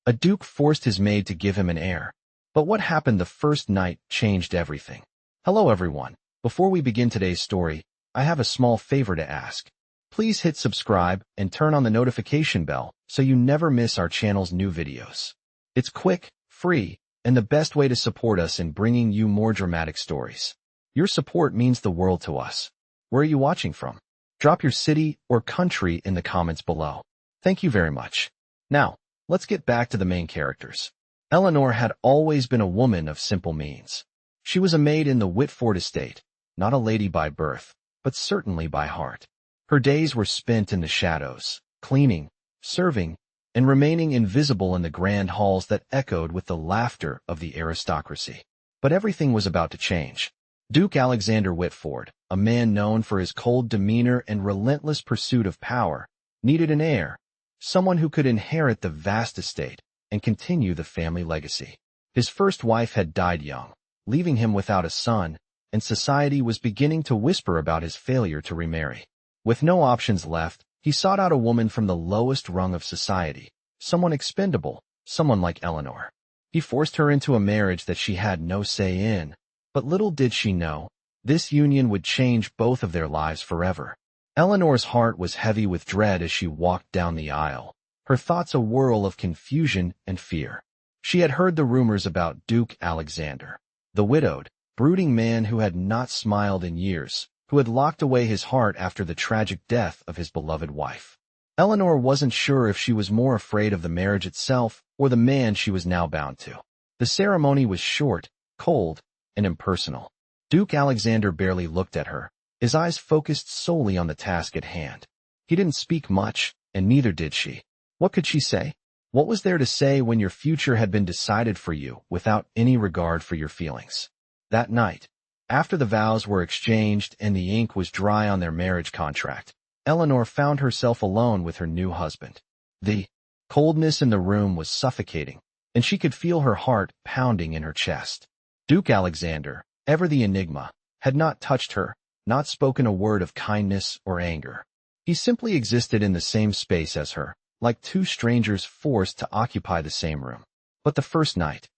A duke forced his maid to give him an heir. But what happened the first night changed everything. Hello everyone. Before we begin today's story, I have a small favor to ask. Please hit subscribe and turn on the notification bell so you never miss our channel's new videos. It's quick, free, and the best way to support us in bringing you more dramatic stories. Your support means the world to us. Where are you watching from? Drop your city or country in the comments below. Thank you very much. Now, let's get back to the main characters. Eleanor had always been a woman of simple means. She was a maid in the Whitford estate, not a lady by birth, but certainly by heart. Her days were spent in the shadows, cleaning, serving, and remaining invisible in the grand halls that echoed with the laughter of the aristocracy. But everything was about to change. Duke Alexander Whitford, a man known for his cold demeanor and relentless pursuit of power, needed an heir, someone who could inherit the vast estate and continue the family legacy. His first wife had died young, leaving him without a son, and society was beginning to whisper about his failure to remarry. With no options left, he sought out a woman from the lowest rung of society, someone expendable, someone like Eleanor. He forced her into a marriage that she had no say in, but little did she know, this union would change both of their lives forever. Eleanor's heart was heavy with dread as she walked down the aisle, her thoughts a whirl of confusion and fear. She had heard the rumors about Duke Alexander, the widowed, brooding man who had not smiled in years, who had locked away his heart after the tragic death of his beloved wife. Eleanor wasn't sure if she was more afraid of the marriage itself or the man she was now bound to. The ceremony was short, cold, and impersonal. Duke Alexander barely looked at her, his eyes focused solely on the task at hand. He didn't speak much, and neither did she. What could she say? What was there to say when your future had been decided for you without any regard for your feelings? That night, after the vows were exchanged and the ink was dry on their marriage contract, Eleanor found herself alone with her new husband. The coldness in the room was suffocating, and she could feel her heart pounding in her chest. Duke Alexander, ever the enigma, had not touched her, not spoken a word of kindness or anger. He simply existed in the same space as her, like two strangers forced to occupy the same room. But the first night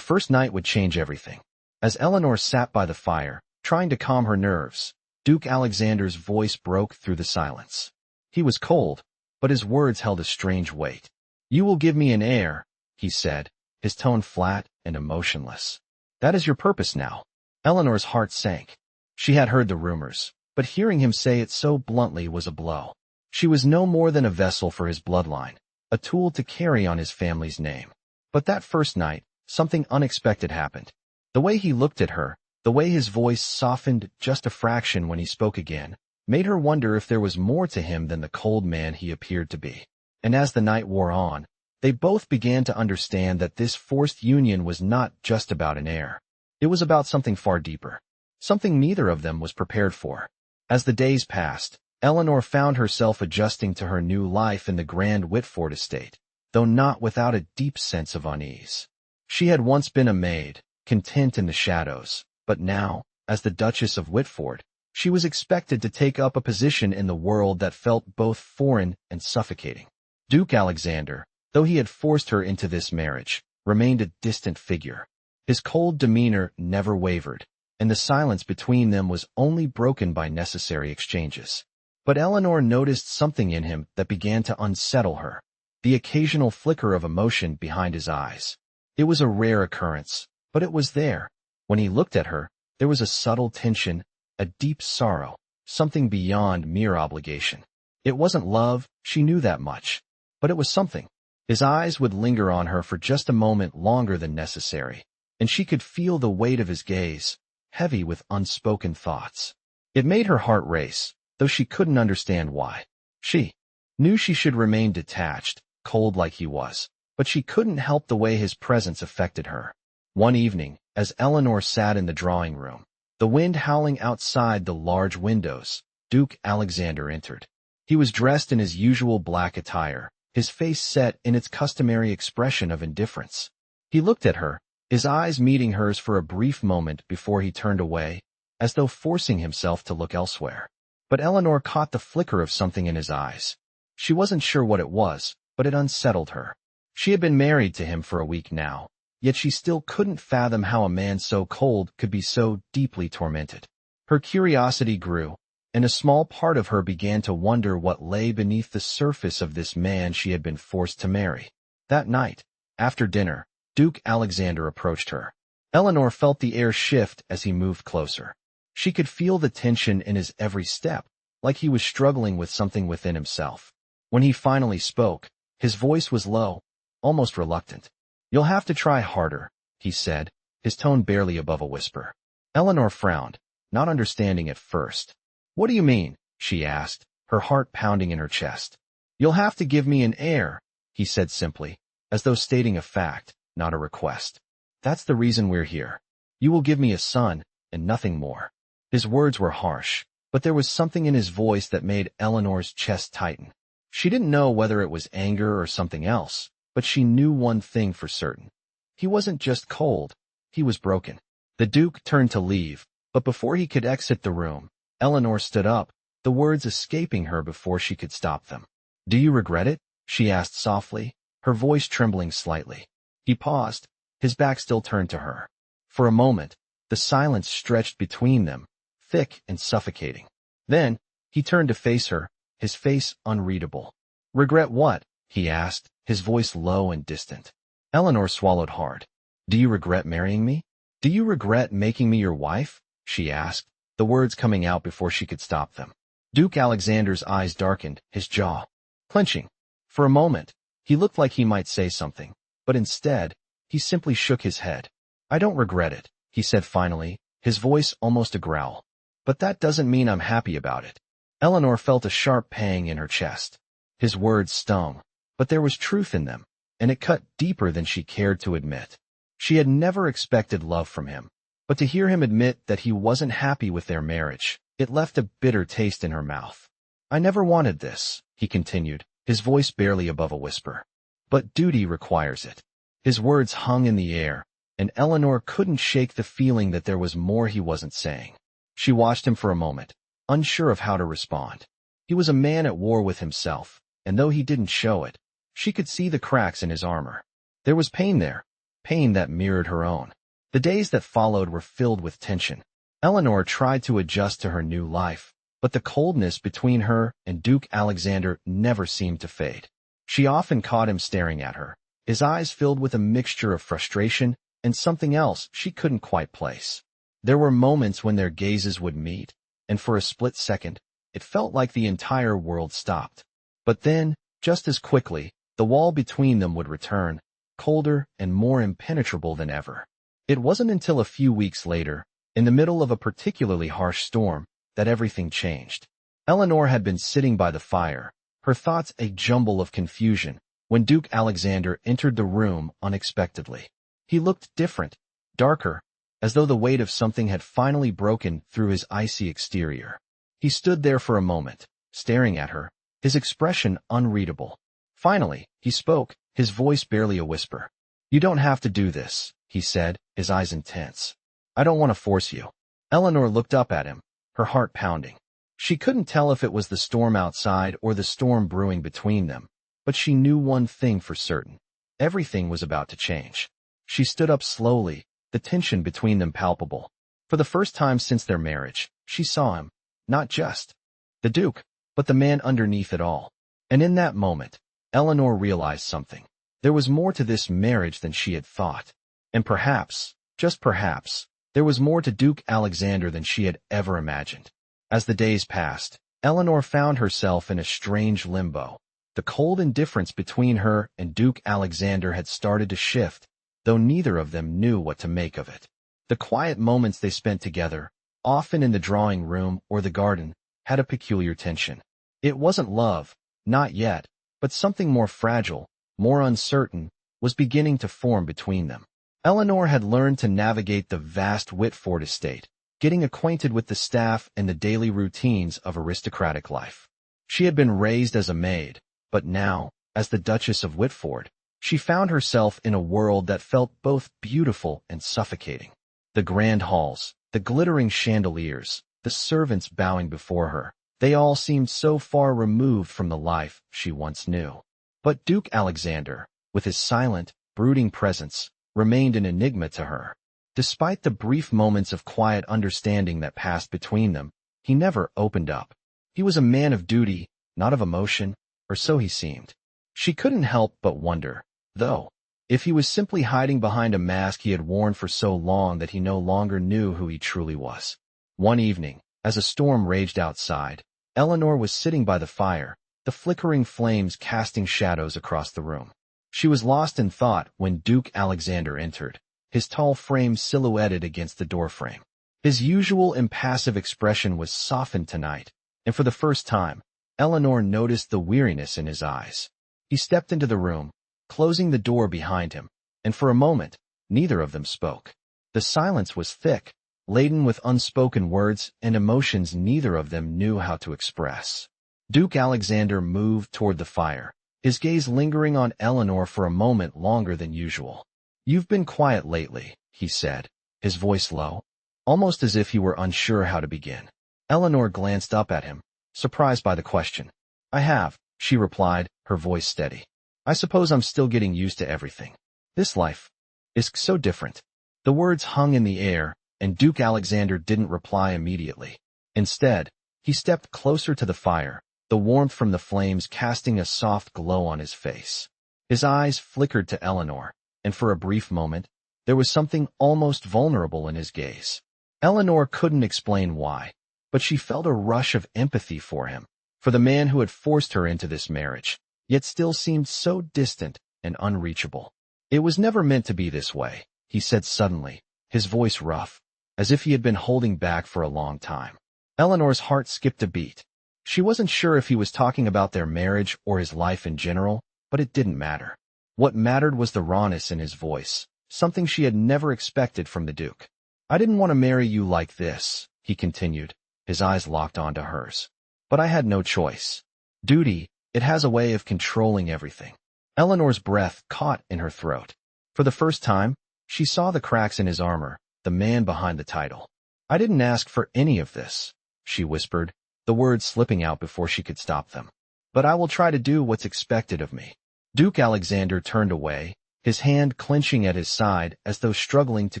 would change everything. As Eleanor sat by the fire, trying to calm her nerves, Duke Alexander's voice broke through the silence. He was cold, but his words held a strange weight. "You will give me an heir," he said, his tone flat and emotionless. "That is your purpose now." Eleanor's heart sank. She had heard the rumors, but hearing him say it so bluntly was a blow. She was no more than a vessel for his bloodline, a tool to carry on his family's name. But that first night, something unexpected happened. The way he looked at her, the way his voice softened just a fraction when he spoke again, made her wonder if there was more to him than the cold man he appeared to be. And as the night wore on, they both began to understand that this forced union was not just about an heir. It was about something far deeper, something neither of them was prepared for. As the days passed, Eleanor found herself adjusting to her new life in the grand Whitford estate, though not without a deep sense of unease. She had once been a maid, content in the shadows, but now, as the Duchess of Whitford, she was expected to take up a position in the world that felt both foreign and suffocating. Duke Alexander, though he had forced her into this marriage, remained a distant figure. His cold demeanor never wavered, and the silence between them was only broken by necessary exchanges. But Eleanor noticed something in him that began to unsettle her, the occasional flicker of emotion behind his eyes. It was a rare occurrence, but it was there. When he looked at her, there was a subtle tension, a deep sorrow, something beyond mere obligation. It wasn't love, she knew that much, but it was something. His eyes would linger on her for just a moment longer than necessary, and she could feel the weight of his gaze, heavy with unspoken thoughts. It made her heart race, though she couldn't understand why. She knew she should remain detached, cold like he was, but she couldn't help the way his presence affected her. One evening, as Eleanor sat in the drawing room, the wind howling outside the large windows, Duke Alexander entered. He was dressed in his usual black attire, his face set in its customary expression of indifference. He looked at her, his eyes meeting hers for a brief moment before he turned away, as though forcing himself to look elsewhere. But Eleanor caught the flicker of something in his eyes. She wasn't sure what it was, but it unsettled her. She had been married to him for a week now, yet she still couldn't fathom how a man so cold could be so deeply tormented. Her curiosity grew, and a small part of her began to wonder what lay beneath the surface of this man she had been forced to marry. That night, after dinner, Duke Alexander approached her. Eleanor felt the air shift as he moved closer. She could feel the tension in his every step, like he was struggling with something within himself. When he finally spoke, his voice was low, almost reluctant. "You'll have to try harder," he said, his tone barely above a whisper. Eleanor frowned, not understanding at first. "What do you mean?" she asked, her heart pounding in her chest. "You'll have to give me an heir," he said simply, as though stating a fact, not a request. "That's the reason we're here. You will give me a son, and nothing more." His words were harsh, but there was something in his voice that made Eleanor's chest tighten. She didn't know whether it was anger or something else, but she knew one thing for certain. He wasn't just cold, he was broken. The Duke turned to leave, but before he could exit the room, Eleanor stood up, the words escaping her before she could stop them. "Do you regret it?" she asked softly, her voice trembling slightly. He paused, his back still turned to her. For a moment, the silence stretched between them, thick and suffocating. Then, he turned to face her, his face unreadable. "Regret what?" he asked, his voice low and distant. Eleanor swallowed hard. "Do you regret marrying me? Do you regret making me your wife?" she asked, the words coming out before she could stop them. Duke Alexander's eyes darkened, his jaw clenching. For a moment, he looked like he might say something, but instead, he simply shook his head. "I don't regret it," he said finally, his voice almost a growl. "But that doesn't mean I'm happy about it." Eleanor felt a sharp pang in her chest. His words stung, but there was truth in them, and it cut deeper than she cared to admit. She had never expected love from him, but to hear him admit that he wasn't happy with their marriage, it left a bitter taste in her mouth. "I never wanted this," he continued, his voice barely above a whisper. "But duty requires it." His words hung in the air, and Eleanor couldn't shake the feeling that there was more he wasn't saying. She watched him for a moment, unsure of how to respond. He was a man at war with himself, and though he didn't show it, she could see the cracks in his armor. There was pain there, pain that mirrored her own. The days that followed were filled with tension. Eleanor tried to adjust to her new life, but the coldness between her and Duke Alexander never seemed to fade. She often caught him staring at her, his eyes filled with a mixture of frustration and something else she couldn't quite place. There were moments when their gazes would meet, and for a split second, it felt like the entire world stopped. But then, just as quickly, the wall between them would return, colder and more impenetrable than ever. It wasn't until a few weeks later, in the middle of a particularly harsh storm, that everything changed. Eleanor had been sitting by the fire, her thoughts a jumble of confusion, when Duke Alexander entered the room unexpectedly. He looked different, darker, as though the weight of something had finally broken through his icy exterior. He stood there for a moment, staring at her, his expression unreadable. Finally, he spoke, his voice barely a whisper. "You don't have to do this," he said, his eyes intense. "I don't want to force you." Eleanor looked up at him, her heart pounding. She couldn't tell if it was the storm outside or the storm brewing between them, but she knew one thing for certain. Everything was about to change. She stood up slowly, the tension between them palpable. For the first time since their marriage, she saw him, not just the Duke, but the man underneath it all. And in that moment, Eleanor realized something. There was more to this marriage than she had thought. And perhaps, just perhaps, there was more to Duke Alexander than she had ever imagined. As the days passed, Eleanor found herself in a strange limbo. The cold indifference between her and Duke Alexander had started to shift, though neither of them knew what to make of it. The quiet moments they spent together, often in the drawing room or the garden, had a peculiar tension. It wasn't love, not yet, but something more fragile, more uncertain, was beginning to form between them. Eleanor had learned to navigate the vast Whitford estate, getting acquainted with the staff and the daily routines of aristocratic life. She had been raised as a maid, but now, as the Duchess of Whitford, she found herself in a world that felt both beautiful and suffocating. The grand halls, the glittering chandeliers, the servants bowing before her, they all seemed so far removed from the life she once knew. But Duke Alexander, with his silent, brooding presence, remained an enigma to her. Despite the brief moments of quiet understanding that passed between them, he never opened up. He was a man of duty, not of emotion, or so he seemed. She couldn't help but wonder, though, if he was simply hiding behind a mask he had worn for so long that he no longer knew who he truly was. One evening, as a storm raged outside, Eleanor was sitting by the fire, the flickering flames casting shadows across the room. She was lost in thought when Duke Alexander entered, his tall frame silhouetted against the doorframe. His usual impassive expression was softened tonight, and for the first time, Eleanor noticed the weariness in his eyes. He stepped into the room, closing the door behind him, and for a moment, neither of them spoke. The silence was thick, laden with unspoken words and emotions neither of them knew how to express. Duke Alexander moved toward the fire, his gaze lingering on Eleanor for a moment longer than usual. "You've been quiet lately," he said, his voice low, almost as if he were unsure how to begin. Eleanor glanced up at him, surprised by the question. "I have," she replied, her voice steady. "I suppose I'm still getting used to everything. This life is so different." The words hung in the air, and Duke Alexander didn't reply immediately. Instead, he stepped closer to the fire, the warmth from the flames casting a soft glow on his face. His eyes flickered to Eleanor, and for a brief moment, there was something almost vulnerable in his gaze. Eleanor couldn't explain why, but she felt a rush of empathy for him, for the man who had forced her into this marriage, yet still seemed so distant and unreachable. "It was never meant to be this way," he said suddenly, his voice rough, as if he had been holding back for a long time. Eleanor's heart skipped a beat. She wasn't sure if he was talking about their marriage or his life in general, but it didn't matter. What mattered was the rawness in his voice, something she had never expected from the Duke. "I didn't want to marry you like this," he continued, his eyes locked onto hers. "But I had no choice. Duty, it has a way of controlling everything." Eleanor's breath caught in her throat. For the first time, she saw the cracks in his armor, the man behind the title. "I didn't ask for any of this," she whispered, the words slipping out before she could stop them. "But I will try to do what's expected of me." Duke Alexander turned away, his hand clenching at his side as though struggling to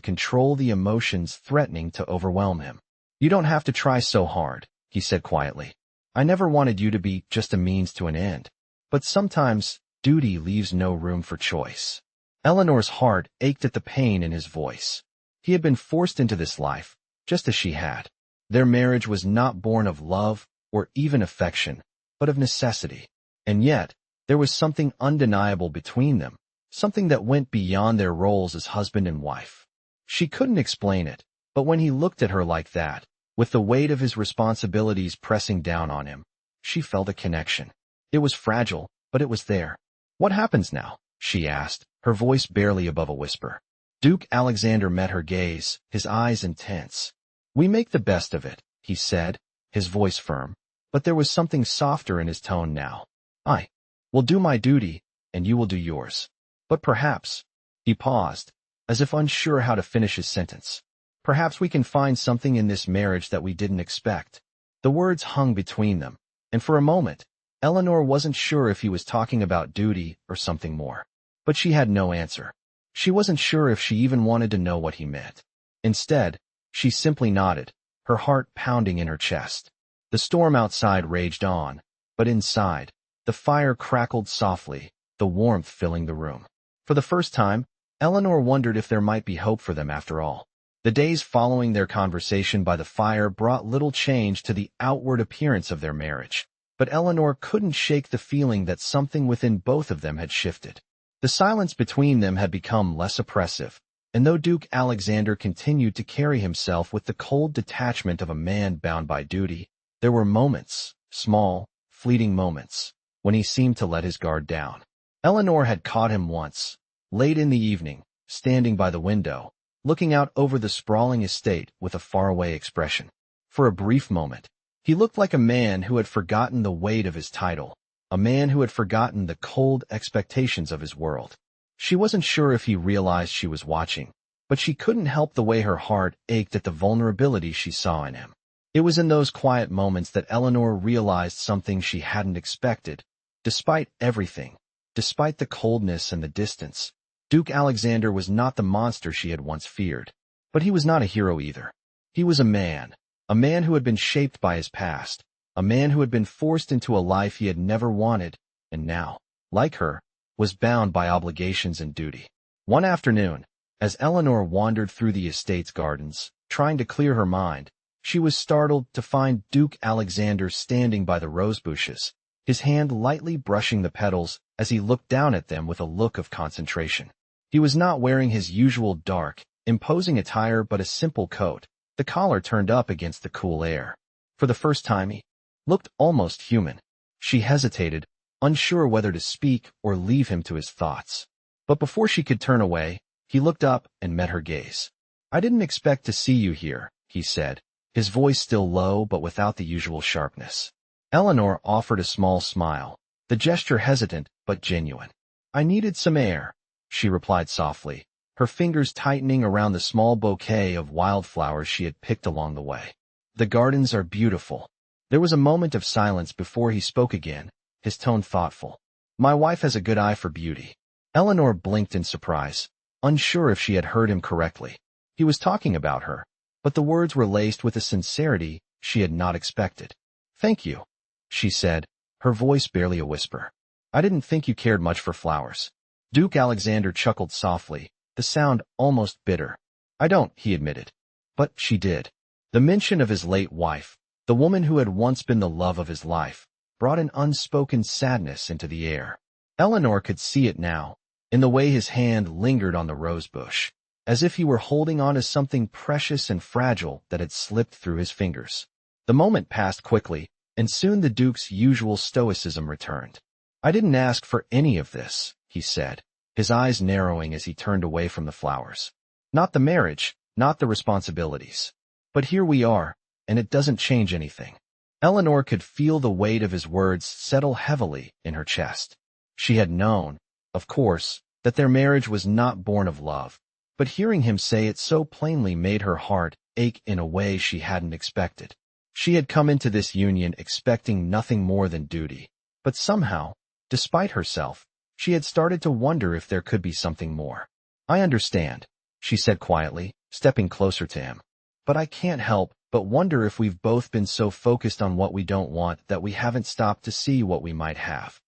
control the emotions threatening to overwhelm him. "You don't have to try so hard," he said quietly. "I never wanted you to be just a means to an end. But sometimes, duty leaves no room for choice." Eleanor's heart ached at the pain in his voice. He had been forced into this life, just as she had. Their marriage was not born of love or even affection, but of necessity. And yet, there was something undeniable between them, something that went beyond their roles as husband and wife. She couldn't explain it, but when he looked at her like that, with the weight of his responsibilities pressing down on him, she felt a connection. It was fragile, but it was there. "What happens now?" she asked, her voice barely above a whisper. Duke Alexander met her gaze, his eyes intense. "We make the best of it," he said, his voice firm, but there was something softer in his tone now. "I will do my duty, and you will do yours. But perhaps," he paused, as if unsure how to finish his sentence, "perhaps we can find something in this marriage that we didn't expect." The words hung between them, and for a moment, Eleanor wasn't sure if he was talking about duty or something more. But she had no answer. She wasn't sure if she even wanted to know what he meant. Instead, she simply nodded, her heart pounding in her chest. The storm outside raged on, but inside, the fire crackled softly, the warmth filling the room. For the first time, Eleanor wondered if there might be hope for them after all. The days following their conversation by the fire brought little change to the outward appearance of their marriage, but Eleanor couldn't shake the feeling that something within both of them had shifted. The silence between them had become less oppressive, and though Duke Alexander continued to carry himself with the cold detachment of a man bound by duty, there were moments, small, fleeting moments, when he seemed to let his guard down. Eleanor had caught him once, late in the evening, standing by the window, looking out over the sprawling estate with a faraway expression. For a brief moment, he looked like a man who had forgotten the weight of his title, a man who had forgotten the cold expectations of his world. She wasn't sure if he realized she was watching, but she couldn't help the way her heart ached at the vulnerability she saw in him. It was in those quiet moments that Eleanor realized something she hadn't expected. Despite everything, Despite the coldness and the distance, Duke Alexander was not the monster she had once feared. But he was not a hero either. He was a man who had been shaped by his past, a man who had been forced into a life he had never wanted, and now, like her, was bound by obligations and duty. One afternoon, as Eleanor wandered through the estate's gardens, trying to clear her mind, she was startled to find Duke Alexander standing by the rose bushes, his hand lightly brushing the petals as he looked down at them with a look of concentration. He was not wearing his usual dark, imposing attire but a simple coat, the collar turned up against the cool air. For the first time he looked almost human. She hesitated, unsure whether to speak or leave him to his thoughts. But before she could turn away, he looked up and met her gaze. "I didn't expect to see you here," he said, his voice still low but without the usual sharpness. Eleanor offered a small smile, the gesture hesitant but genuine. "I needed some air," she replied softly, her fingers tightening around the small bouquet of wildflowers she had picked along the way. "The gardens are beautiful." There was a moment of silence before he spoke again, his tone thoughtful. "My wife has a good eye for beauty." Eleanor blinked in surprise, unsure if she had heard him correctly. He was talking about her, but the words were laced with a sincerity she had not expected. "Thank you," she said, her voice barely a whisper. "I didn't think you cared much for flowers." Duke Alexander chuckled softly, the sound almost bitter. "I don't," he admitted. But she did. The mention of his late wife, the woman who had once been the love of his life, brought an unspoken sadness into the air. Eleanor could see it now, in the way his hand lingered on the rose bush, as if he were holding on to something precious and fragile that had slipped through his fingers. The moment passed quickly, and soon the Duke's usual stoicism returned. "I didn't ask for any of this," he said, his eyes narrowing as he turned away from the flowers. "Not the marriage, not the responsibilities. But here we are, and it doesn't change anything." Eleanor could feel the weight of his words settle heavily in her chest. She had known, of course, that their marriage was not born of love, but hearing him say it so plainly made her heart ache in a way she hadn't expected. She had come into this union expecting nothing more than duty, but somehow, despite herself, she had started to wonder if there could be something more. "I understand," she said quietly, stepping closer to him. "But I can't help but wonder if we've both been so focused on what we don't want that we haven't stopped to see what we might have."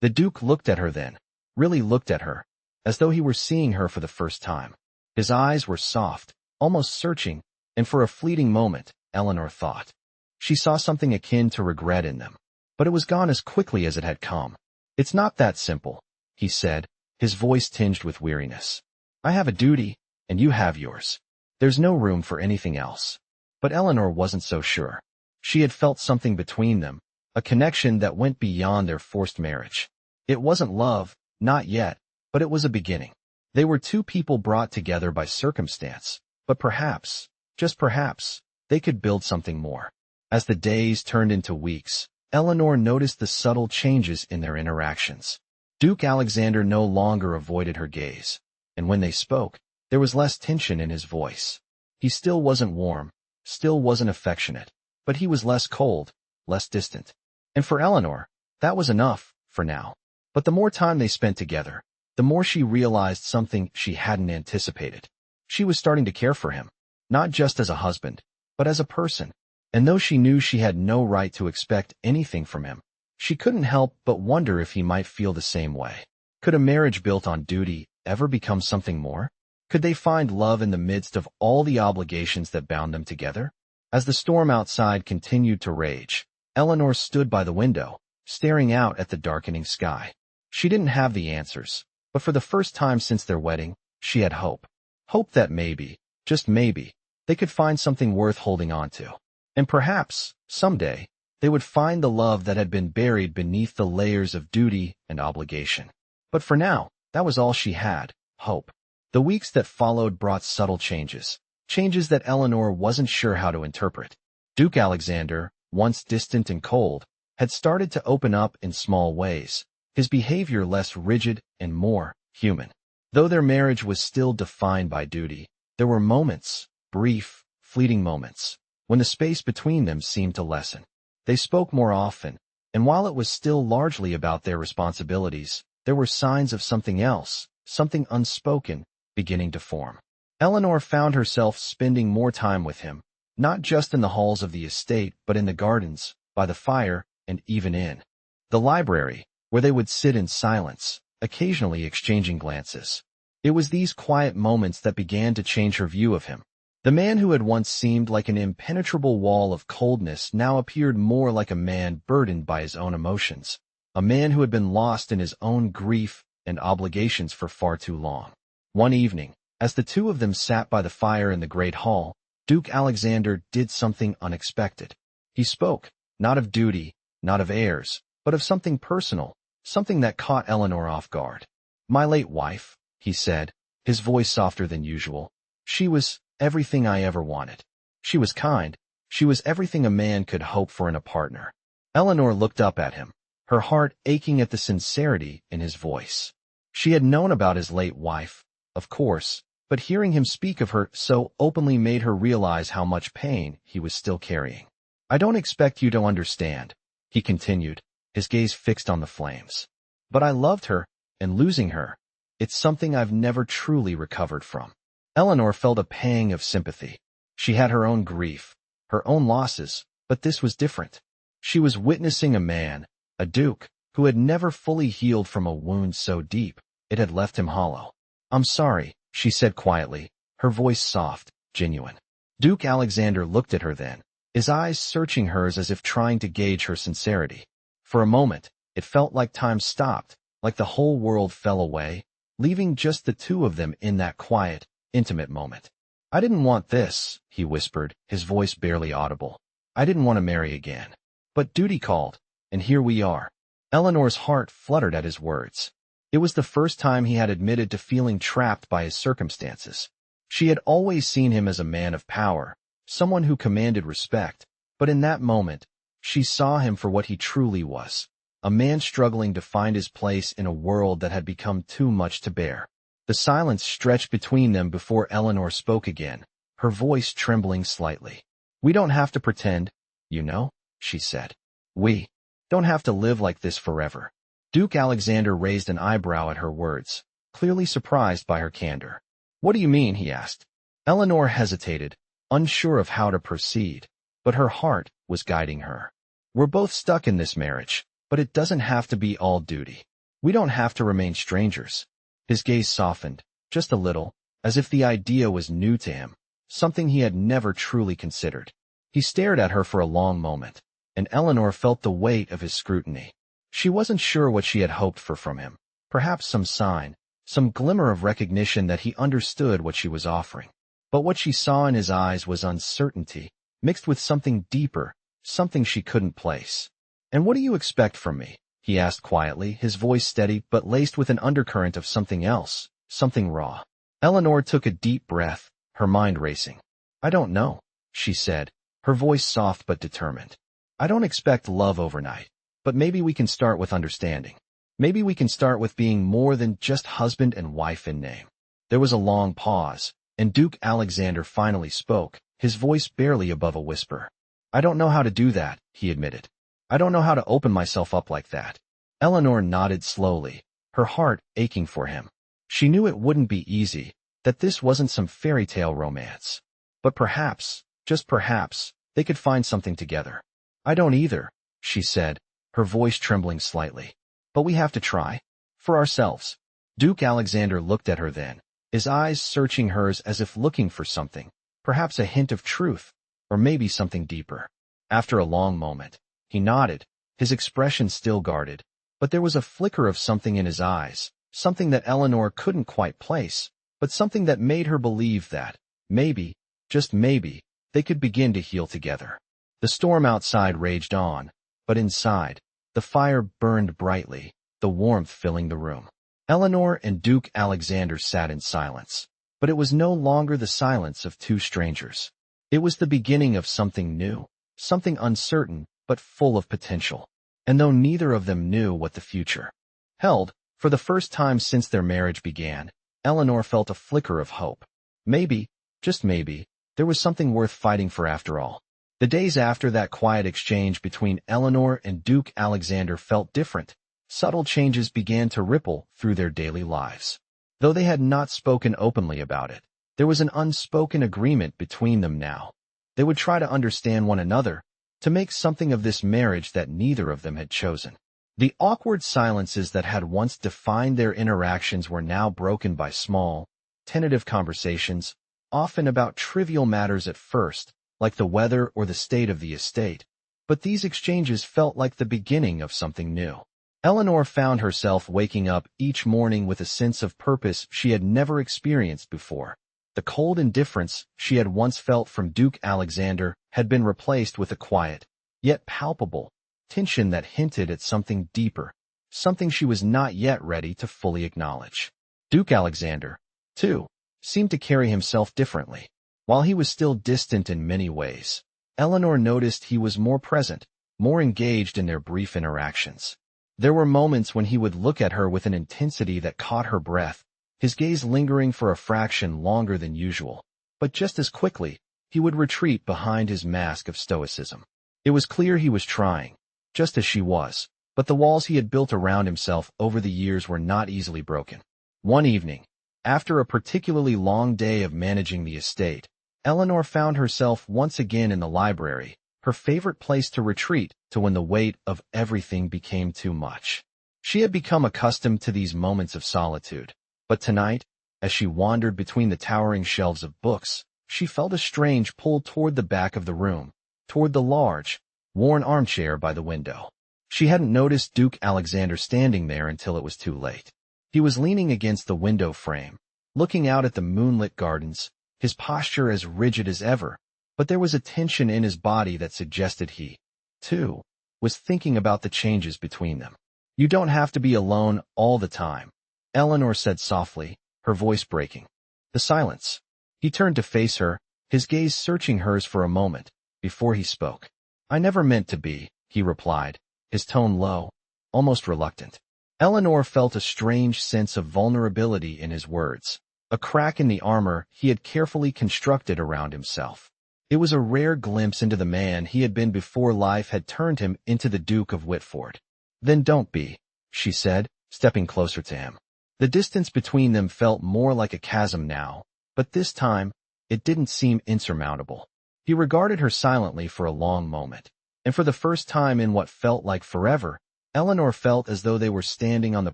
The Duke looked at her then, really looked at her, as though he were seeing her for the first time. His eyes were soft, almost searching, and for a fleeting moment, Eleanor thought she saw something akin to regret in them. But it was gone as quickly as it had come. "It's not that simple," he said, his voice tinged with weariness. "I have a duty, and you have yours. There's no room for anything else." But Eleanor wasn't so sure. She had felt something between them, a connection that went beyond their forced marriage. It wasn't love, not yet, but it was a beginning. They were two people brought together by circumstance, but perhaps, just perhaps, they could build something more. As the days turned into weeks, Eleanor noticed the subtle changes in their interactions. Duke Alexander no longer avoided her gaze, and when they spoke, there was less tension in his voice. He still wasn't warm, still wasn't affectionate, but he was less cold, less distant. And for Eleanor, that was enough, for now. But the more time they spent together, the more she realized something she hadn't anticipated. She was starting to care for him, not just as a husband, but as a person. And though she knew she had no right to expect anything from him, she couldn't help but wonder if he might feel the same way. Could a marriage built on duty ever become something more? Could they find love in the midst of all the obligations that bound them together? As the storm outside continued to rage, Eleanor stood by the window, staring out at the darkening sky. She didn't have the answers, but for the first time since their wedding, she had hope. Hope that maybe, just maybe, they could find something worth holding on to. And perhaps, someday, they would find the love that had been buried beneath the layers of duty and obligation. But for now, that was all she had, hope. The weeks that followed brought subtle changes, changes that Eleanor wasn't sure how to interpret. Duke Alexander, once distant and cold, had started to open up in small ways, his behavior less rigid and more human. Though their marriage was still defined by duty, there were moments, brief, fleeting moments, when the space between them seemed to lessen. They spoke more often, and while it was still largely about their responsibilities, there were signs of something else, something unspoken, beginning to form. Eleanor found herself spending more time with him, not just in the halls of the estate but in the gardens, by the fire, and even in the library, where they would sit in silence, occasionally exchanging glances. It was these quiet moments that began to change her view of him. The man who had once seemed like an impenetrable wall of coldness now appeared more like a man burdened by his own emotions, a man who had been lost in his own grief and obligations for far too long. One evening, as the two of them sat by the fire in the great hall, Duke Alexander did something unexpected. He spoke, not of duty, not of heirs, but of something personal, something that caught Eleanor off guard. "My late wife," he said, his voice softer than usual. "She was everything I ever wanted. She was kind. She was everything a man could hope for in a partner." Eleanor looked up at him, her heart aching at the sincerity in his voice. She had known about his late wife, of course, but hearing him speak of her so openly made her realize how much pain he was still carrying. "I don't expect you to understand," he continued, his gaze fixed on the flames. "But I loved her, and losing her, it's something I've never truly recovered from." Eleanor felt a pang of sympathy. She had her own grief, her own losses, but this was different. She was witnessing a man, a duke, who had never fully healed from a wound so deep, it had left him hollow. "I'm sorry," she said quietly, her voice soft, genuine. Duke Alexander looked at her then, his eyes searching hers as if trying to gauge her sincerity. For a moment, it felt like time stopped, like the whole world fell away, leaving just the two of them in that quiet, intimate moment. "I didn't want this," he whispered, his voice barely audible. "I didn't want to marry again. But duty called, and here we are." Eleanor's heart fluttered at his words. It was the first time he had admitted to feeling trapped by his circumstances. She had always seen him as a man of power, someone who commanded respect, but in that moment, she saw him for what he truly was, a man struggling to find his place in a world that had become too much to bear. The silence stretched between them before Eleanor spoke again, her voice trembling slightly. "We don't have to pretend, you know," she said. "We don't have to live like this forever." Duke Alexander raised an eyebrow at her words, clearly surprised by her candor. "What do you mean?" he asked. Eleanor hesitated, unsure of how to proceed, but her heart was guiding her. "We're both stuck in this marriage, but it doesn't have to be all duty. We don't have to remain strangers." His gaze softened, just a little, as if the idea was new to him, something he had never truly considered. He stared at her for a long moment, and Eleanor felt the weight of his scrutiny. She wasn't sure what she had hoped for from him, perhaps some sign, some glimmer of recognition that he understood what she was offering. But what she saw in his eyes was uncertainty, mixed with something deeper, something she couldn't place. "And what do you expect from me?" he asked quietly, his voice steady but laced with an undercurrent of something else, something raw. Eleanor took a deep breath, her mind racing. "I don't know," she said, her voice soft but determined. "I don't expect love overnight, but maybe we can start with understanding. Maybe we can start with being more than just husband and wife in name." There was a long pause, and Duke Alexander finally spoke, his voice barely above a whisper. "I don't know how to do that," he admitted. "I don't know how to open myself up like that." Eleanor nodded slowly, her heart aching for him. She knew it wouldn't be easy, that this wasn't some fairy tale romance. But perhaps, just perhaps, they could find something together. "I don't either," she said, her voice trembling slightly. "But we have to try. For ourselves." Duke Alexander looked at her then, his eyes searching hers as if looking for something, perhaps a hint of truth, or maybe something deeper. After a long moment, he nodded, his expression still guarded, but there was a flicker of something in his eyes, something that Eleanor couldn't quite place, but something that made her believe that, maybe, just maybe, they could begin to heal together. The storm outside raged on, but inside, the fire burned brightly, the warmth filling the room. Eleanor and Duke Alexander sat in silence, but it was no longer the silence of two strangers. It was the beginning of something new, something uncertain, but full of potential. And though neither of them knew what the future held, for the first time since their marriage began, Eleanor felt a flicker of hope. Maybe, just maybe, there was something worth fighting for after all. The days after that quiet exchange between Eleanor and Duke Alexander felt different, subtle changes began to ripple through their daily lives. Though they had not spoken openly about it, there was an unspoken agreement between them now. They would try to understand one another, to make something of this marriage that neither of them had chosen. The awkward silences that had once defined their interactions were now broken by small, tentative conversations, often about trivial matters at first, like the weather or the state of the estate. But these exchanges felt like the beginning of something new. Eleanor found herself waking up each morning with a sense of purpose she had never experienced before. The cold indifference she had once felt from Duke Alexander had been replaced with a quiet, yet palpable, tension that hinted at something deeper, something she was not yet ready to fully acknowledge. Duke Alexander, too, seemed to carry himself differently. While he was still distant in many ways, Eleanor noticed he was more present, more engaged in their brief interactions. There were moments when he would look at her with an intensity that caught her breath, his gaze lingering for a fraction longer than usual. But just as quickly, he would retreat behind his mask of stoicism. It was clear he was trying, just as she was, but the walls he had built around himself over the years were not easily broken. One evening, after a particularly long day of managing the estate, Eleanor found herself once again in the library, her favorite place to retreat to when the weight of everything became too much. She had become accustomed to these moments of solitude, but tonight, as she wandered between the towering shelves of books, she felt a strange pull toward the back of the room, toward the large, worn armchair by the window. She hadn't noticed Duke Alexander standing there until it was too late. He was leaning against the window frame, looking out at the moonlit gardens, his posture as rigid as ever, but there was a tension in his body that suggested he, too, was thinking about the changes between them. "You don't have to be alone all the time," Eleanor said softly, her voice breaking. The silence. He turned to face her, his gaze searching hers for a moment, before he spoke. "I never meant to be," he replied, his tone low, almost reluctant. Eleanor felt a strange sense of vulnerability in his words, a crack in the armor he had carefully constructed around himself. It was a rare glimpse into the man he had been before life had turned him into the Duke of Whitford. "Then don't be," she said, stepping closer to him. The distance between them felt more like a chasm now, but this time, it didn't seem insurmountable. He regarded her silently for a long moment, and for the first time in what felt like forever, Eleanor felt as though they were standing on the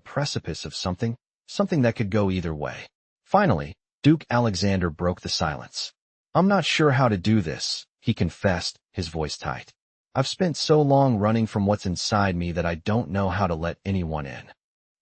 precipice of something that could go either way. Finally, Duke Alexander broke the silence. "I'm not sure how to do this," he confessed, his voice tight. "I've spent so long running from what's inside me that I don't know how to let anyone in."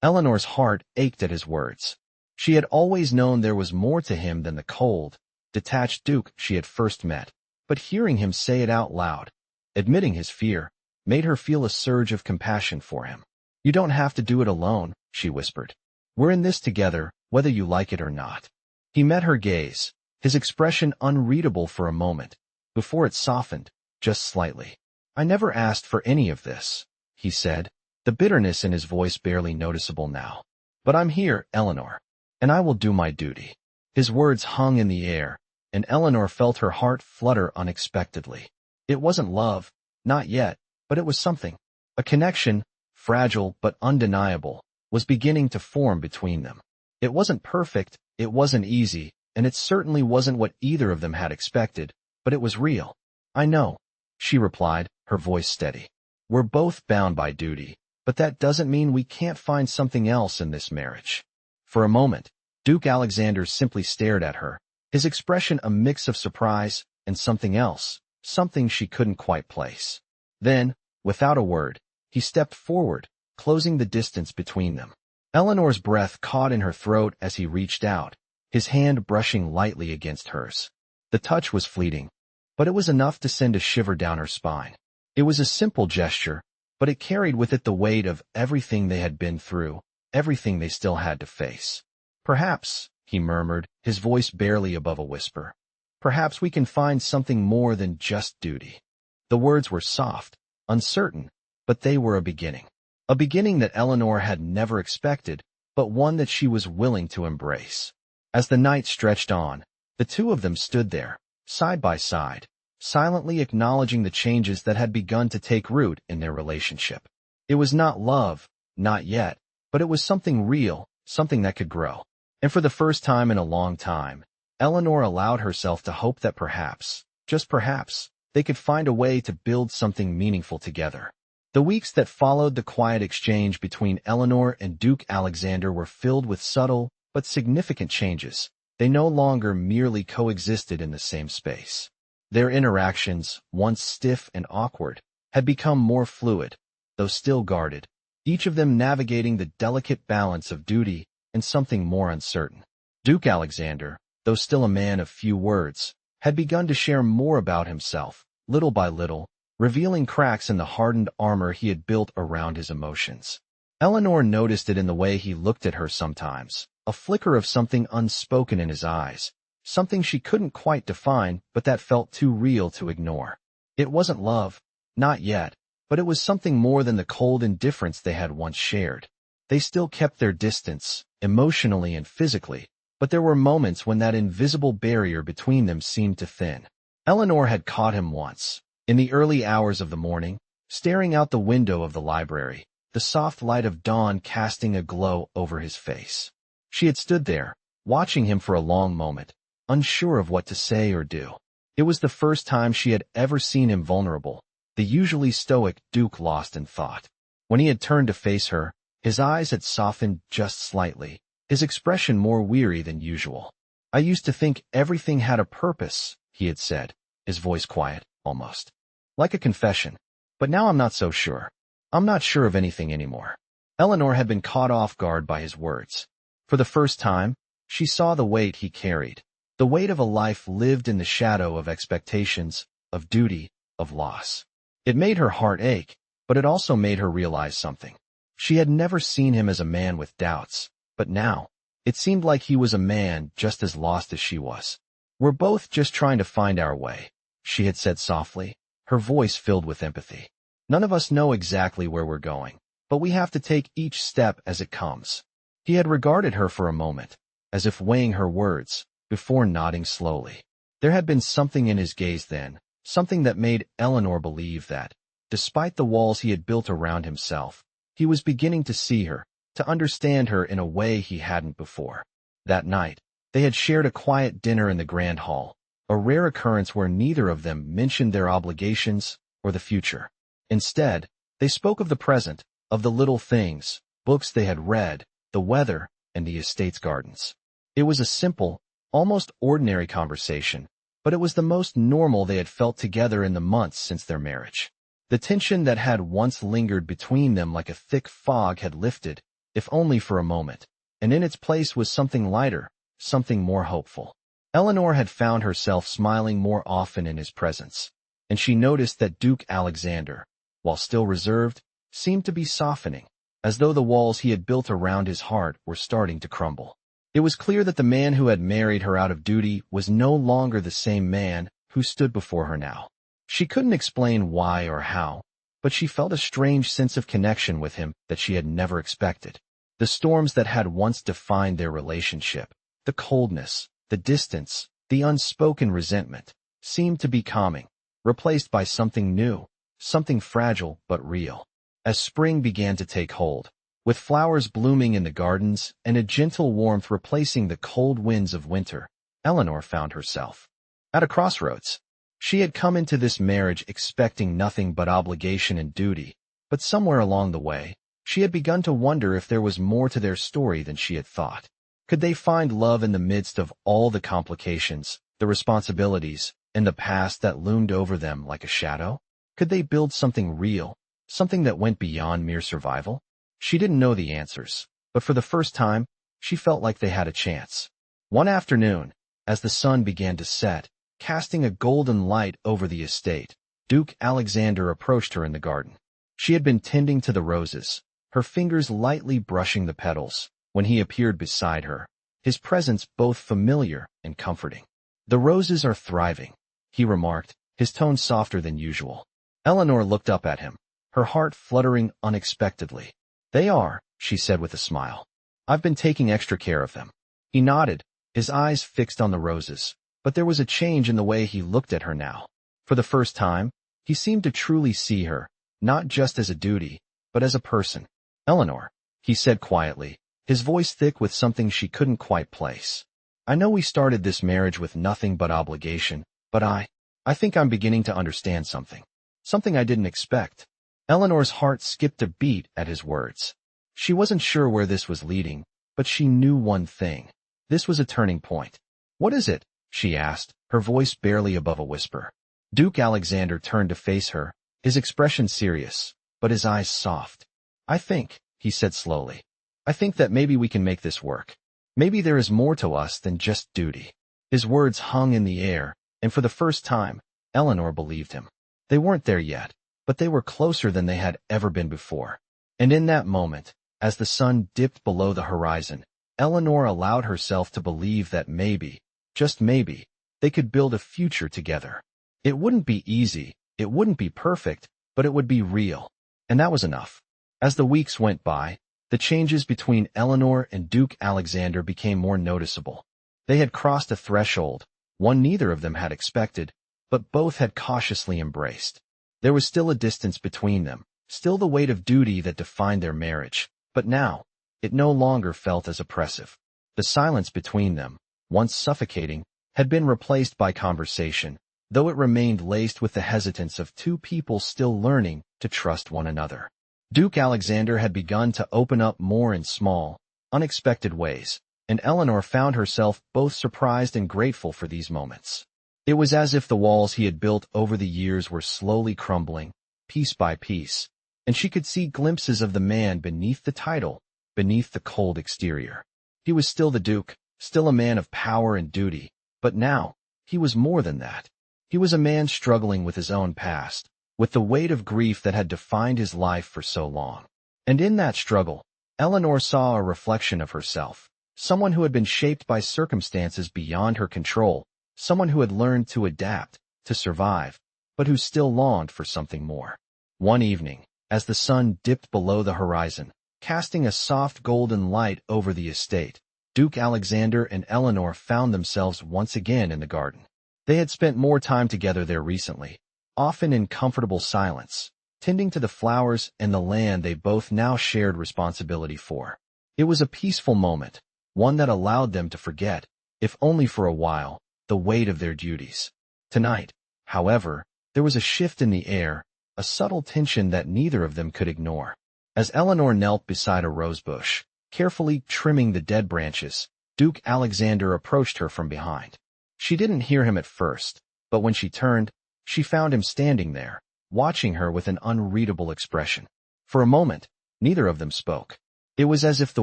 Eleanor's heart ached at his words. She had always known there was more to him than the cold, detached Duke she had first met, but hearing him say it out loud, admitting his fear, made her feel a surge of compassion for him. "You don't have to do it alone," she whispered. "We're in this together, whether you like it or not." He met her gaze, his expression unreadable for a moment, before it softened, just slightly. "I never asked for any of this," he said, the bitterness in his voice barely noticeable now. "But I'm here, Eleanor, and I will do my duty." His words hung in the air, and Eleanor felt her heart flutter unexpectedly. It wasn't love, not yet, but it was something. A connection, fragile but undeniable, was beginning to form between them. It wasn't perfect, it wasn't easy, and it certainly wasn't what either of them had expected, but it was real. "I know," she replied, her voice steady. "We're both bound by duty, but that doesn't mean we can't find something else in this marriage." For a moment, Duke Alexander simply stared at her, his expression a mix of surprise and something else, something she couldn't quite place. Then, without a word, he stepped forward, closing the distance between them. Eleanor's breath caught in her throat as he reached out, his hand brushing lightly against hers. The touch was fleeting, but it was enough to send a shiver down her spine. It was a simple gesture, but it carried with it the weight of everything they had been through, everything they still had to face. "Perhaps," he murmured, his voice barely above a whisper, "perhaps we can find something more than just duty." The words were soft, uncertain, but they were a beginning. A beginning that Eleanor had never expected, but one that she was willing to embrace. As the night stretched on, the two of them stood there, side by side, silently acknowledging the changes that had begun to take root in their relationship. It was not love, not yet, but it was something real, something that could grow. And for the first time in a long time, Eleanor allowed herself to hope that perhaps, just perhaps, they could find a way to build something meaningful together. The weeks that followed the quiet exchange between Eleanor and Duke Alexander were filled with subtle but significant changes. They no longer merely coexisted in the same space. Their interactions, once stiff and awkward, had become more fluid, though still guarded, each of them navigating the delicate balance of duty and something more uncertain. Duke Alexander, though still a man of few words, had begun to share more about himself, little by little, revealing cracks in the hardened armor he had built around his emotions. Eleanor noticed it in the way he looked at her sometimes, a flicker of something unspoken in his eyes, something she couldn't quite define but that felt too real to ignore. It wasn't love, not yet, but it was something more than the cold indifference they had once shared. They still kept their distance, emotionally and physically, but there were moments when that invisible barrier between them seemed to thin. Eleanor had caught him once, in the early hours of the morning, staring out the window of the library, the soft light of dawn casting a glow over his face. She had stood there, watching him for a long moment, unsure of what to say or do. It was the first time she had ever seen him vulnerable, the usually stoic Duke lost in thought. When he had turned to face her, his eyes had softened just slightly, his expression more weary than usual. "I used to think everything had a purpose," he had said, his voice quiet, almost like a confession. "But now I'm not so sure. I'm not sure of anything anymore." Eleanor had been caught off guard by his words. For the first time, she saw the weight he carried, the weight of a life lived in the shadow of expectations, of duty, of loss. It made her heart ache, but it also made her realize something. She had never seen him as a man with doubts, but now, it seemed like he was a man just as lost as she was. "We're both just trying to find our way," she had said softly, her voice filled with empathy. "None of us know exactly where we're going, but we have to take each step as it comes." He had regarded her for a moment, as if weighing her words, before nodding slowly. There had been something in his gaze then, something that made Eleanor believe that, despite the walls he had built around himself, he was beginning to see her, to understand her in a way he hadn't before. That night, they had shared a quiet dinner in the grand hall, a rare occurrence where neither of them mentioned their obligations or the future. Instead, they spoke of the present, of the little things, books they had read, the weather, and the estate's gardens. It was a simple, almost ordinary conversation, but it was the most normal they had felt together in the months since their marriage. The tension that had once lingered between them like a thick fog had lifted, if only for a moment, and in its place was something lighter, something more hopeful. Eleanor had found herself smiling more often in his presence, and she noticed that Duke Alexander, while still reserved, seemed to be softening, as though the walls he had built around his heart were starting to crumble. It was clear that the man who had married her out of duty was no longer the same man who stood before her now. She couldn't explain why or how, but she felt a strange sense of connection with him that she had never expected. The storms that had once defined their relationship, the coldness, the distance, the unspoken resentment, seemed to be calming, replaced by something new, something fragile but real. As spring began to take hold, with flowers blooming in the gardens and a gentle warmth replacing the cold winds of winter, Eleanor found herself at a crossroads. She had come into this marriage expecting nothing but obligation and duty, but somewhere along the way, she had begun to wonder if there was more to their story than she had thought. Could they find love in the midst of all the complications, the responsibilities, and the past that loomed over them like a shadow? Could they build something real, something that went beyond mere survival? She didn't know the answers, but for the first time, she felt like they had a chance. One afternoon, as the sun began to set, casting a golden light over the estate, Duke Alexander approached her in the garden. She had been tending to the roses, her fingers lightly brushing the petals, when he appeared beside her, his presence both familiar and comforting. "The roses are thriving," he remarked, his tone softer than usual. Eleanor looked up at him, her heart fluttering unexpectedly. "They are," she said with a smile. "I've been taking extra care of them." He nodded, his eyes fixed on the roses, but there was a change in the way he looked at her now. For the first time, he seemed to truly see her, not just as a duty, but as a person. "Eleanor," he said quietly, his voice thick with something she couldn't quite place. I know we started this marriage with nothing but obligation, but I think I'm beginning to understand something. Something I didn't expect. Eleanor's heart skipped a beat at his words. She wasn't sure where this was leading, but she knew one thing. This was a turning point. What is it? She asked, her voice barely above a whisper. Duke Alexander turned to face her, his expression serious, but his eyes soft. I think, he said slowly. I think that maybe we can make this work. Maybe there is more to us than just duty. His words hung in the air, and for the first time, Eleanor believed him. They weren't there yet, but they were closer than they had ever been before. And in that moment, as the sun dipped below the horizon, Eleanor allowed herself to believe that maybe, just maybe, they could build a future together. It wouldn't be easy, it wouldn't be perfect, but it would be real. And that was enough. As the weeks went by, the changes between Eleanor and Duke Alexander became more noticeable. They had crossed a threshold, one neither of them had expected, but both had cautiously embraced. There was still a distance between them, still the weight of duty that defined their marriage, but now, it no longer felt as oppressive. The silence between them, once suffocating, had been replaced by conversation, though it remained laced with the hesitance of two people still learning to trust one another. Duke Alexander had begun to open up more in small, unexpected ways, and Eleanor found herself both surprised and grateful for these moments. It was as if the walls he had built over the years were slowly crumbling, piece by piece, and she could see glimpses of the man beneath the title, beneath the cold exterior. He was still the Duke, still a man of power and duty, but now, he was more than that. He was a man struggling with his own past, with the weight of grief that had defined his life for so long. And in that struggle, Eleanor saw a reflection of herself, someone who had been shaped by circumstances beyond her control, someone who had learned to adapt, to survive, but who still longed for something more. One evening, as the sun dipped below the horizon, casting a soft golden light over the estate, Duke Alexander and Eleanor found themselves once again in the garden. They had spent more time together there recently, often in comfortable silence, tending to the flowers and the land they both now shared responsibility for. It was a peaceful moment, one that allowed them to forget, if only for a while, the weight of their duties. Tonight, however, there was a shift in the air, a subtle tension that neither of them could ignore. As Eleanor knelt beside a rosebush, carefully trimming the dead branches, Duke Alexander approached her from behind. She didn't hear him at first, but when she turned, she found him standing there, watching her with an unreadable expression. For a moment, neither of them spoke. It was as if the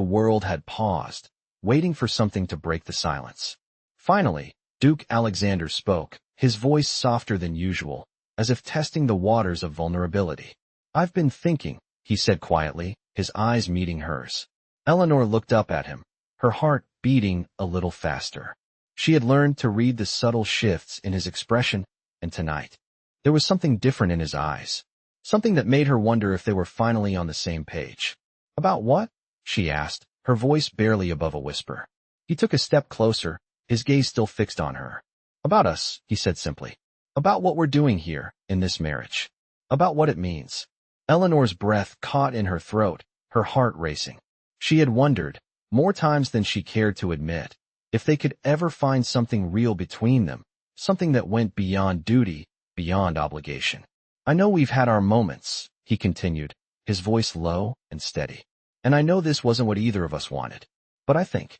world had paused, waiting for something to break the silence. Finally, Duke Alexander spoke, his voice softer than usual, as if testing the waters of vulnerability. I've been thinking, he said quietly, his eyes meeting hers. Eleanor looked up at him, her heart beating a little faster. She had learned to read the subtle shifts in his expression, and tonight, there was something different in his eyes, something that made her wonder if they were finally on the same page. About what? She asked, her voice barely above a whisper. He took a step closer, his gaze still fixed on her. About us, he said simply. About what we're doing here, in this marriage. About what it means. Eleanor's breath caught in her throat, her heart racing. She had wondered, more times than she cared to admit, if they could ever find something real between them, something that went beyond duty, beyond obligation. I know we've had our moments, he continued, his voice low and steady. And I know this wasn't what either of us wanted. But I think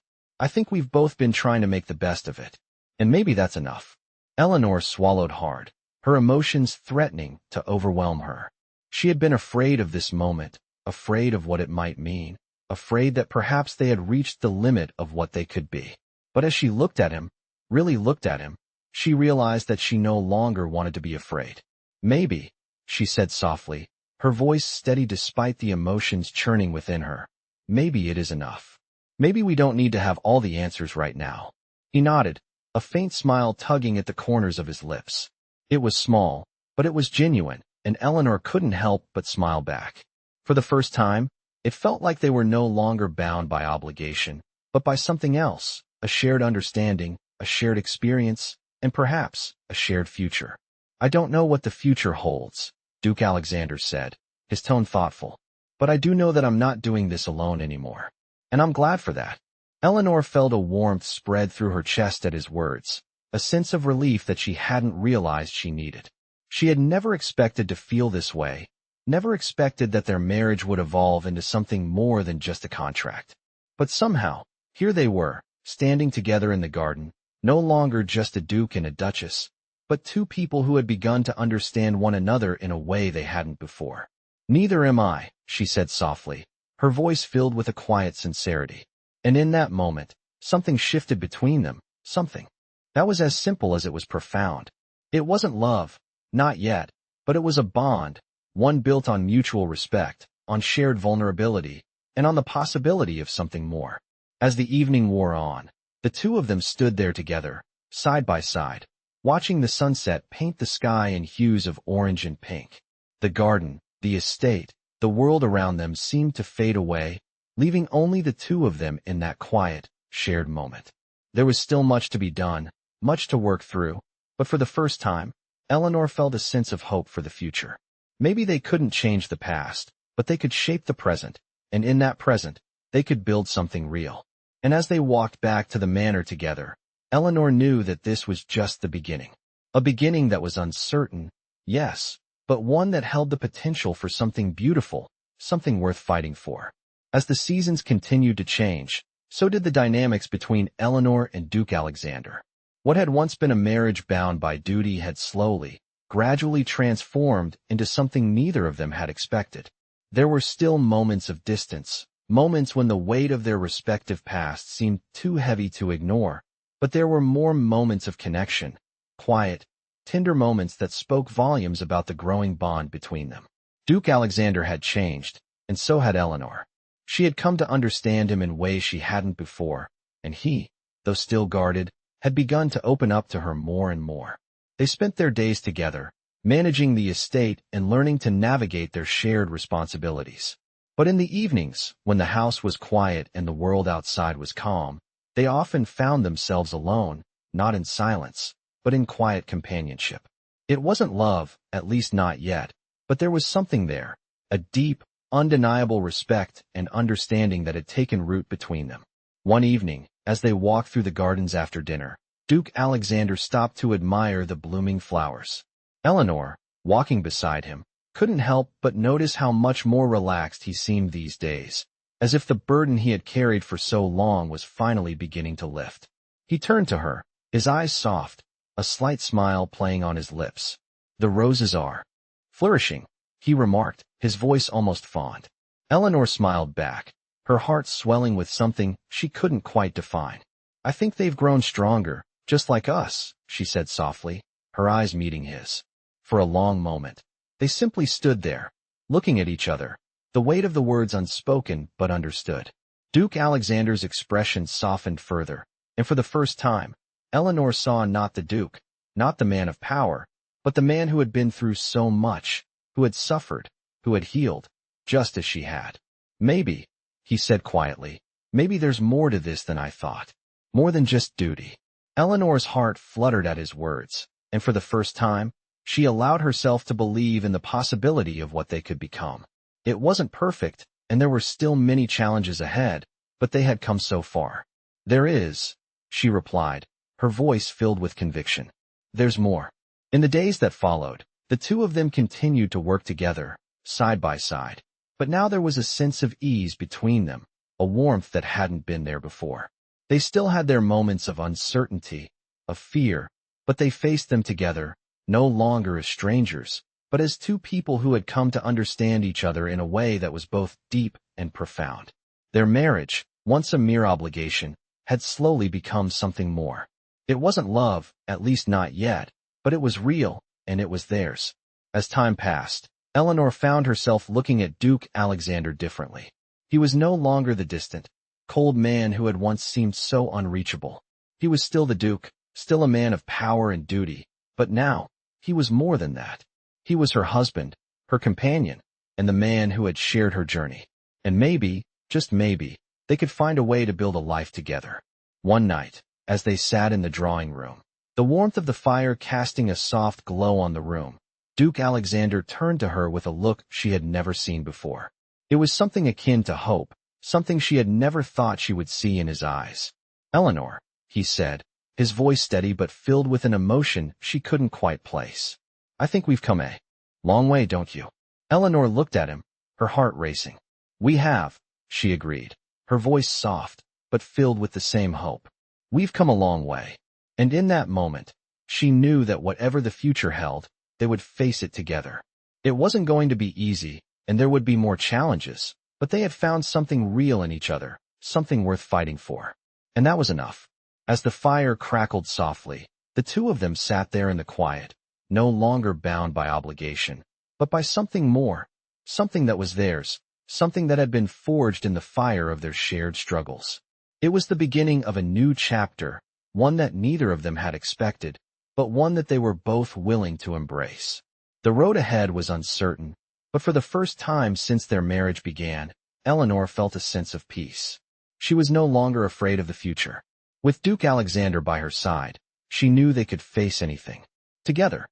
we've both been trying to make the best of it. And maybe that's enough. Eleanor swallowed hard, her emotions threatening to overwhelm her. She had been afraid of this moment, afraid of what it might mean, afraid that perhaps they had reached the limit of what they could be. But as she looked at him, really looked at him, she realized that she no longer wanted to be afraid. Maybe, she said softly, her voice steady despite the emotions churning within her. Maybe it is enough. Maybe we don't need to have all the answers right now. He nodded, a faint smile tugging at the corners of his lips. It was small, but it was genuine, and Eleanor couldn't help but smile back. For the first time, it felt like they were no longer bound by obligation, but by something else, a shared understanding, a shared experience, and perhaps a shared future. I don't know what the future holds, Duke Alexander said, his tone thoughtful. but I do know that I'm not doing this alone anymore. And I'm glad for that. Eleanor felt a warmth spread through her chest at his words, a sense of relief that she hadn't realized she needed. She had never expected to feel this way, never expected that their marriage would evolve into something more than just a contract. But somehow, here they were, standing together in the garden, no longer just a duke and a duchess, but two people who had begun to understand one another in a way they hadn't before. "Neither am I," she said softly, her voice filled with a quiet sincerity. And in that moment, something shifted between them, something that was as simple as it was profound. It wasn't love, not yet, but it was a bond, one built on mutual respect, on shared vulnerability, and on the possibility of something more. As the evening wore on, the two of them stood there together, side by side, watching the sunset paint the sky in hues of orange and pink. The garden, the estate, the world around them seemed to fade away, leaving only the two of them in that quiet, shared moment. There was still much to be done, much to work through, but for the first time, Eleanor felt a sense of hope for the future. Maybe they couldn't change the past, but they could shape the present, and in that present, they could build something real. And as they walked back to the manor together, Eleanor knew that this was just the beginning. A beginning that was uncertain, yes, but one that held the potential for something beautiful, something worth fighting for. As the seasons continued to change, so did the dynamics between Eleanor and Duke Alexander. What had once been a marriage bound by duty had slowly, gradually transformed into something neither of them had expected. There were still moments of distance, moments when the weight of their respective pasts seemed too heavy to ignore, but there were more moments of connection, quiet, tender moments that spoke volumes about the growing bond between them. Duke Alexander had changed, and so had Eleanor. She had come to understand him in ways she hadn't before, and he, though still guarded, had begun to open up to her more and more. They spent their days together, managing the estate and learning to navigate their shared responsibilities. But in the evenings, when the house was quiet and the world outside was calm, they often found themselves alone, not in silence, but in quiet companionship. It wasn't love, at least not yet, but there was something there, a deep, undeniable respect and understanding that had taken root between them. One evening, as they walked through the gardens after dinner, Duke Alexander stopped to admire the blooming flowers. Eleanor, walking beside him, couldn't help but notice how much more relaxed he seemed these days, as if the burden he had carried for so long was finally beginning to lift. He turned to her, his eyes soft, a slight smile playing on his lips. "The roses are flourishing," he remarked, his voice almost fond. Eleanor smiled back, her heart swelling with something she couldn't quite define. "I think they've grown stronger, just like us," she said softly, her eyes meeting his. For a long moment, they simply stood there, looking at each other, the weight of the words unspoken but understood. Duke Alexander's expression softened further, and for the first time, Eleanor saw not the Duke, not the man of power, but the man who had been through so much, who had suffered, who had healed, just as she had. "Maybe," he said quietly, "maybe there's more to this than I thought. More than just duty." Eleanor's heart fluttered at his words, and for the first time, she allowed herself to believe in the possibility of what they could become. It wasn't perfect, and there were still many challenges ahead, but they had come so far. "There is," she replied, her voice filled with conviction. "There's more." In the days that followed, the two of them continued to work together, side by side. But now there was a sense of ease between them, a warmth that hadn't been there before. They still had their moments of uncertainty, of fear, but they faced them together, no longer as strangers, but as two people who had come to understand each other in a way that was both deep and profound. Their marriage, once a mere obligation, had slowly become something more. It wasn't love, at least not yet, but it was real, and it was theirs. As time passed, Eleanor found herself looking at Duke Alexander differently. He was no longer the distant, cold man who had once seemed so unreachable. He was still the Duke, still a man of power and duty, but now, he was more than that. He was her husband, her companion, and the man who had shared her journey. And maybe, just maybe, they could find a way to build a life together. One night, as they sat in the drawing room, the warmth of the fire casting a soft glow on the room, Duke Alexander turned to her with a look she had never seen before. It was something akin to hope, something she had never thought she would see in his eyes. "Eleanor," he said, his voice steady but filled with an emotion she couldn't quite place. "I think we've come a long way, don't you?" Eleanor looked at him, her heart racing. "We have," she agreed, her voice soft, but filled with the same hope. "We've come a long way." And in that moment, she knew that whatever the future held, they would face it together. It wasn't going to be easy, and there would be more challenges, but they had found something real in each other, something worth fighting for. And that was enough. As the fire crackled softly, the two of them sat there in the quiet, no longer bound by obligation, but by something more, something that was theirs, something that had been forged in the fire of their shared struggles. It was the beginning of a new chapter, one that neither of them had expected, but one that they were both willing to embrace. The road ahead was uncertain, but for the first time since their marriage began, Eleanor felt a sense of peace. She was no longer afraid of the future. With Duke Alexander by her side, she knew they could face anything. Together,